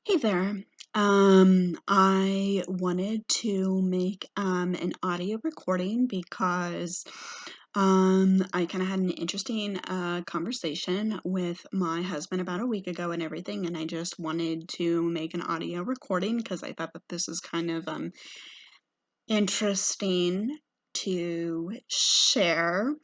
Hey there. I wanted to make an audio recording because I kind of had an interesting conversation with my husband about a week ago and everything, and I just wanted to make an audio recording because I thought that this is kind of interesting to share.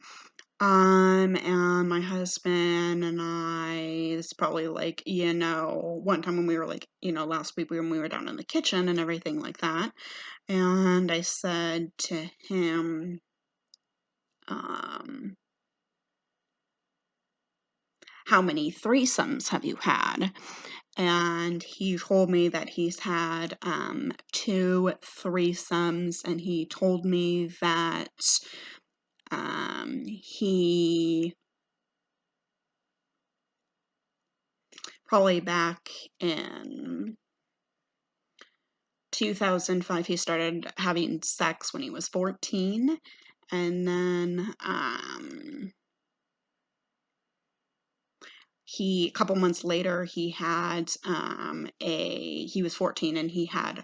And my husband and I, it's probably like, one time when we were like, last week when we were down in the kitchen and everything like that. And I said to him, um, how many threesomes have you had? And he told me that he's had two threesomes, and he told me that he probably back in 2005 he started having sex when he was 14, and then he a couple months later he was 14 and he had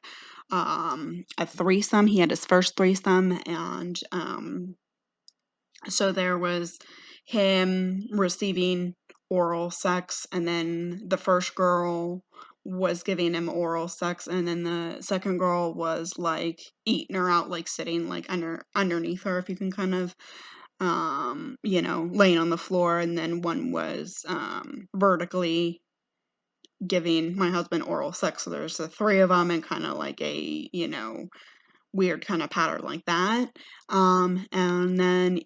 a threesome. He had his first threesome, and so there was him receiving oral sex, and then the first girl was giving him oral sex, and then the second girl was like eating her out, like sitting like underneath her, if you can kind of laying on the floor, and then one was vertically giving my husband oral sex. So there's the three of them and kind of like a, weird kind of pattern like that. And then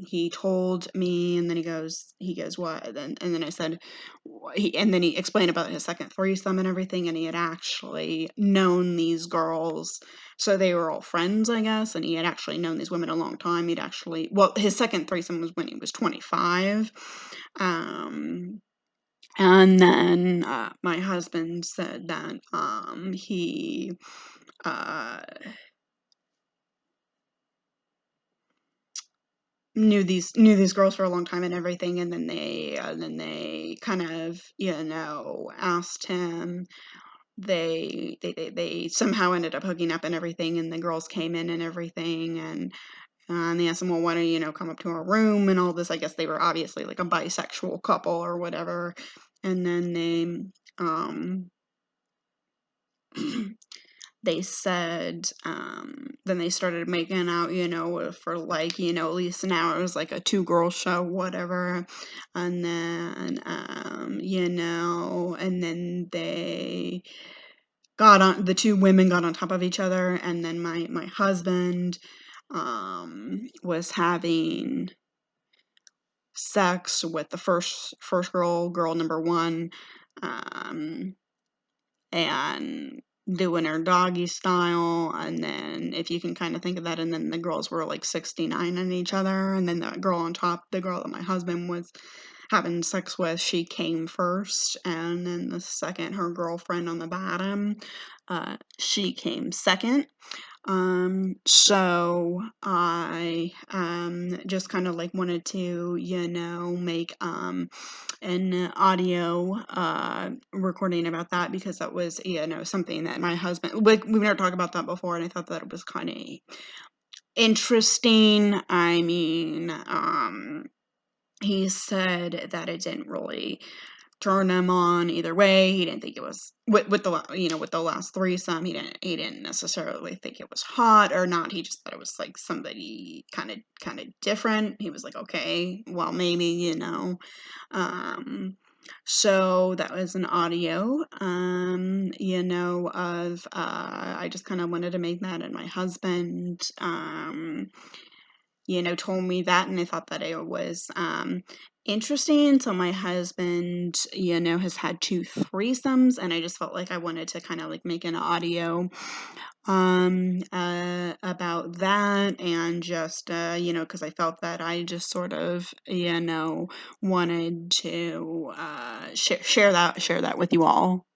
he told me, and then he goes, what? And then I said, and then he explained about his second threesome and everything, and he had actually known these girls. So they were all friends, I guess, and he had actually known these women a long time. His second threesome was when he was 25. And then my husband said that he uh, knew these girls for a long time and everything, and then they kind of asked him. They somehow ended up hooking up and everything, and the girls came in and everything, and they asked him, well, why don't you come up to our room and all this. I guess they were obviously like a bisexual couple or whatever. And then they said, then they started making out, for like, at least an hour. It was like a two-girl show, whatever. And then, and then the two women got on top of each other, and then my husband, was having sex with the first girl number one, um, and doing her doggy style, and then if you can kind of think of that, and then the girls were like 69 on each other, and then the girl on top, the girl that my husband was having sex with, she came first, and then the second, her girlfriend on the bottom, she came second. So I just kind of like wanted to, make an audio recording about that, because that was, something that my husband, we've never talked about that before, and I thought that it was kind of interesting. I mean, he said that it didn't really turn him on either way. He didn't think it was with the last threesome. He didn't necessarily think it was hot or not. He just thought it was like somebody kind of different. He was like, okay, well, maybe, um so that was an audio, of I just kind of wanted to make that, and my husband told me that, and I thought that it was interesting. So my husband, has had two threesomes, and I just felt like I wanted to kind of like make an audio about that, and just because I felt that I just sort of wanted to share that with you all.